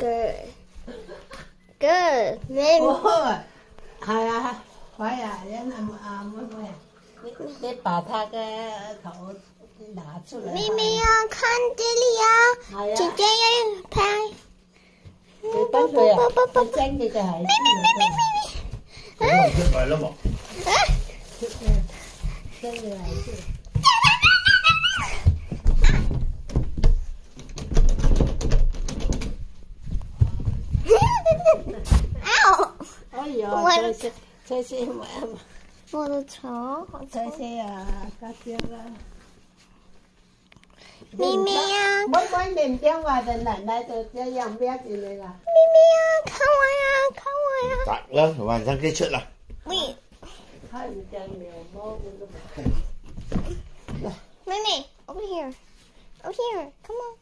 Good. Good. Maybe. 係啊，喂啊，妹，你把他嘅頭拿出嚟。妹妹啊，看這裡啊，姐姐要拍。你等佢啊，你整佢就係。咁出嚟啦嘛。真嘅係。哎呀，這些我的頭，這些啊，家姐啦。妹妹啊，每年電話的奶奶就這樣孭住你啦。妹妹啊，看我呀，看我呀。得啦，晚上結束啦。喂，太唔正了，摸佢都冇。妹妹，over here, over here, come on.